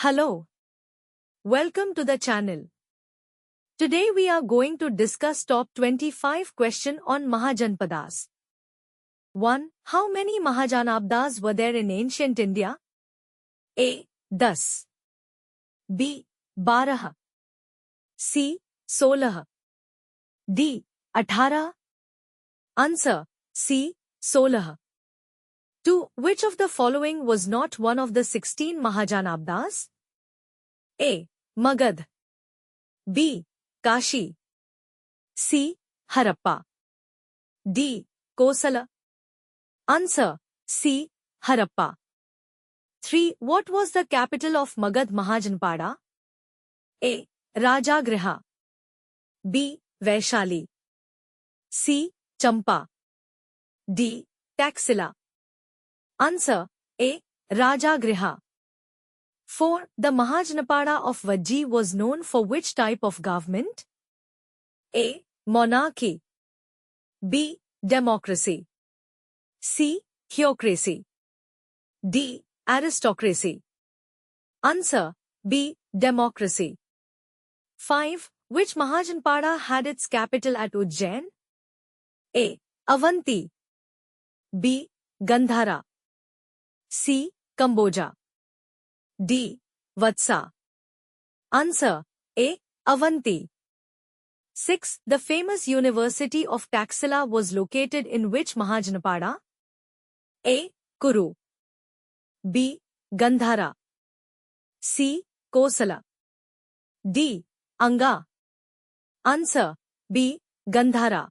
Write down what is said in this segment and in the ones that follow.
Hello. Welcome to the channel. Today we are going to discuss top 25 question on Mahajanpadas. 1. How many Mahajanabdas were there in ancient India? A. 10. B. 12. C. 16. D. 18. Answer. C. 16. 2. Which of the following was not one of the 16 Mahajanabdas? A. Magad. B. Kashi. C. Harappa. D. Kosala. Answer. C. Harappa. 3. What was the capital of Magad Mahajanpada? A. Rajagriha. B. Vaishali. C. Champa. D. Taxila. Answer. A. Rajagriha. 4. The Mahajanapada of Vajji was known for which type of government? A. Monarchy. B. Democracy. C. Theocracy. D. Aristocracy. Answer. B. Democracy. 5. Which Mahajanpada had its capital at Ujjain? A. Avanti. B. Gandhara. C. Kamboja. D. Vatsa. Answer. A. Avanti. 6. The famous University of Taxila was located in which Mahajanapada? A. Kuru. B. Gandhara. C. Kosala. D. Anga. Answer. B. Gandhara.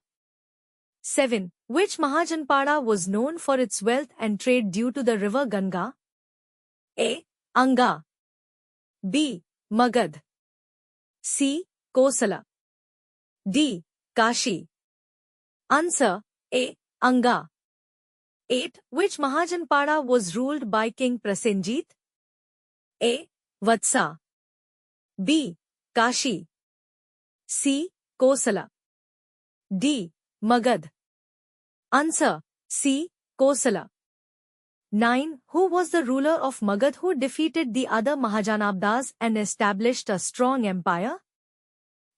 7. Which Mahajanpada was known for its wealth and trade due to the river Ganga? A. Anga. B. Magad. C. Kosala. D. Kashi. Answer. A. Anga. 8. Which Mahajanpada was ruled by King Prasenjit? A. Vatsa. B. Kashi. C. Kosala. D. Magad. Answer. C. Kosala. 9. Who was the ruler of Magad who defeated the other Mahajanabdas and established a strong empire?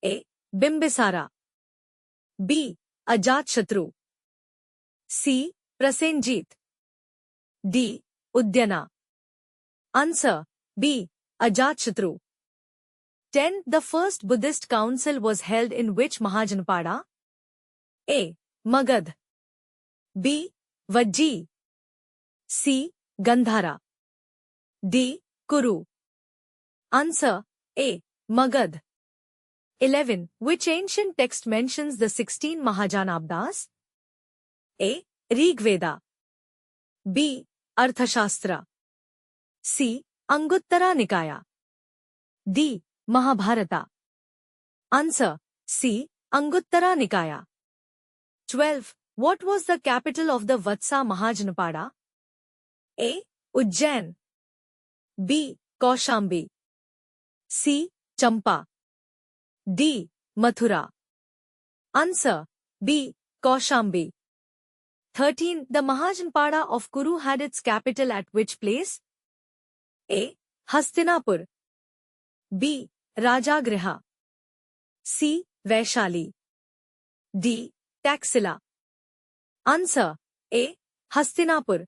A. Bimbisara. B. Ajatshatru. C. Prasenjit. D. Udyana. Answer. B. Ajatshatru. 10. The first Buddhist council was held in which Mahajanapada? A. Magad. B. Vajji. C. Gandhara. D. Kuru. Answer. A. Magad. 11. Which ancient text mentions the 16 Mahajanabdas? A. Rigveda. B. Arthashastra. C. Anguttara Nikaya. D. Mahabharata. Answer. C. Anguttara Nikaya. 12. What was the capital of the Vatsa Mahajanapada? A. Ujjain. B. Kaushambi. C. Champa. D. Mathura. Answer. B. Kaushambi. 13. The Mahajanpada of Kuru had its capital at which place? A. Hastinapur. B. Rajagriha. C. Vaishali. D. Taxila. Answer. A. Hastinapur.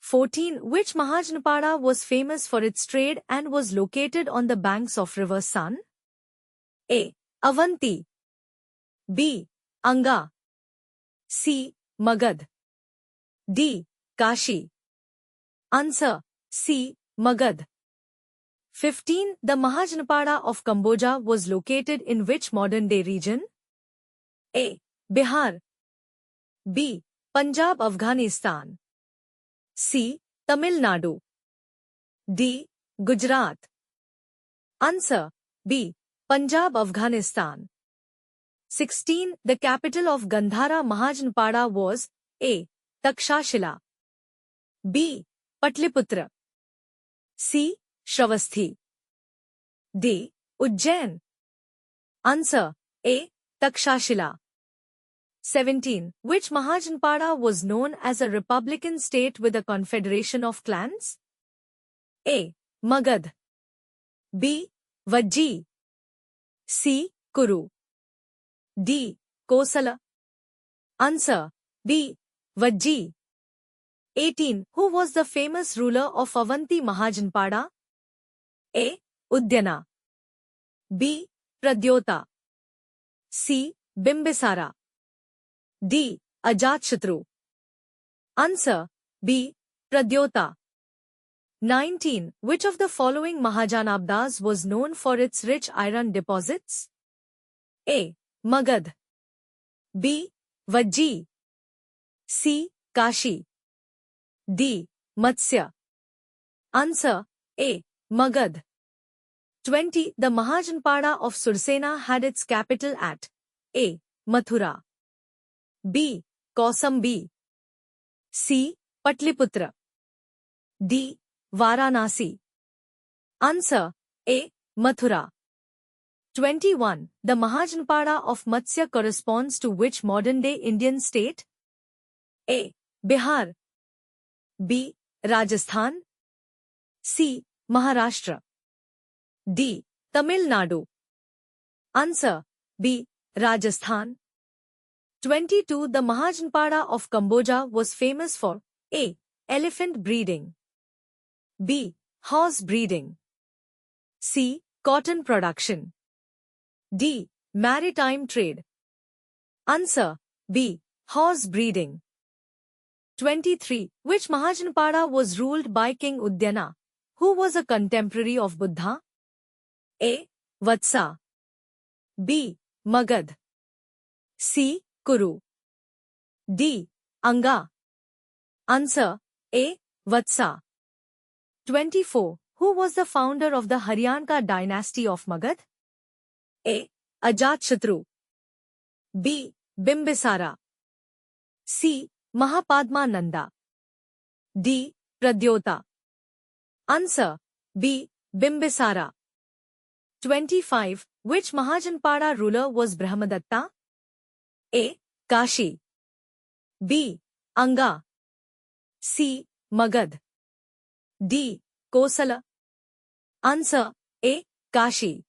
14. Which Mahajanapada was famous for its trade and was located on the banks of river Sun? A. Avanti. B. Anga. C. Magad. D. Kashi. Answer. C. Magad. 15. The Mahajanapada of Kamboja was located in which modern-day region? A. Bihar. B. Punjab, Afghanistan. C. Tamil Nadu. D. Gujarat. Answer. B. Punjab, Afghanistan. 16. The capital of Gandhara Mahajanpada was A. Takshashila. B. Patliputra. C. Shravasthi. D. Ujjain. Answer. A. Takshashila. 17. Which Mahajanpada was known as a republican state with a confederation of clans? A. Magad. B. Vajji. C. Kuru. D. Kosala. Answer B. Vajji. 18. Who was the famous ruler of Avanti Mahajanpada? A. Udyana. B. Pradyota. C. Bimbisara. D. Ajatshatru. Answer B. Pradyota. 19. Which of the following Mahajanabdas was known for its rich iron deposits? A. Magad. B. Vajji. C. Kashi. D. Matsya. Answer A. Magad. 20. The Mahajanpada of Sursena had its capital at A. Mathura. B. Kausambi. C. Patliputra. D. Varanasi. Answer A. Mathura. 21. The Mahajanpada of Matsya corresponds to which modern-day Indian state? A. Bihar. B. Rajasthan. C. Maharashtra. D. Tamil Nadu. Answer B. Rajasthan. 22. The Mahajanpada of Cambodia was famous for A. Elephant breeding. B. Horse breeding. C. Cotton production. D. Maritime trade. Answer B. Horse breeding. 23. Which Mahajanpada was ruled by King Udyana, who was a contemporary of Buddha? A. Vatsa. B. Magad. C. Kuru. D. Anga. Answer A. Vatsa. 24. Who was the founder of the Haryanka dynasty of Magad? A. Ajatshatru. B. Bimbisara. C. Mahapadmananda. D. Pradyota. Answer B. Bimbisara. 25. Which Mahajanpada ruler was Brahmadatta? A. Kashi. B. Anga. C. Magad. D. Kosala. Answer A. Kashi.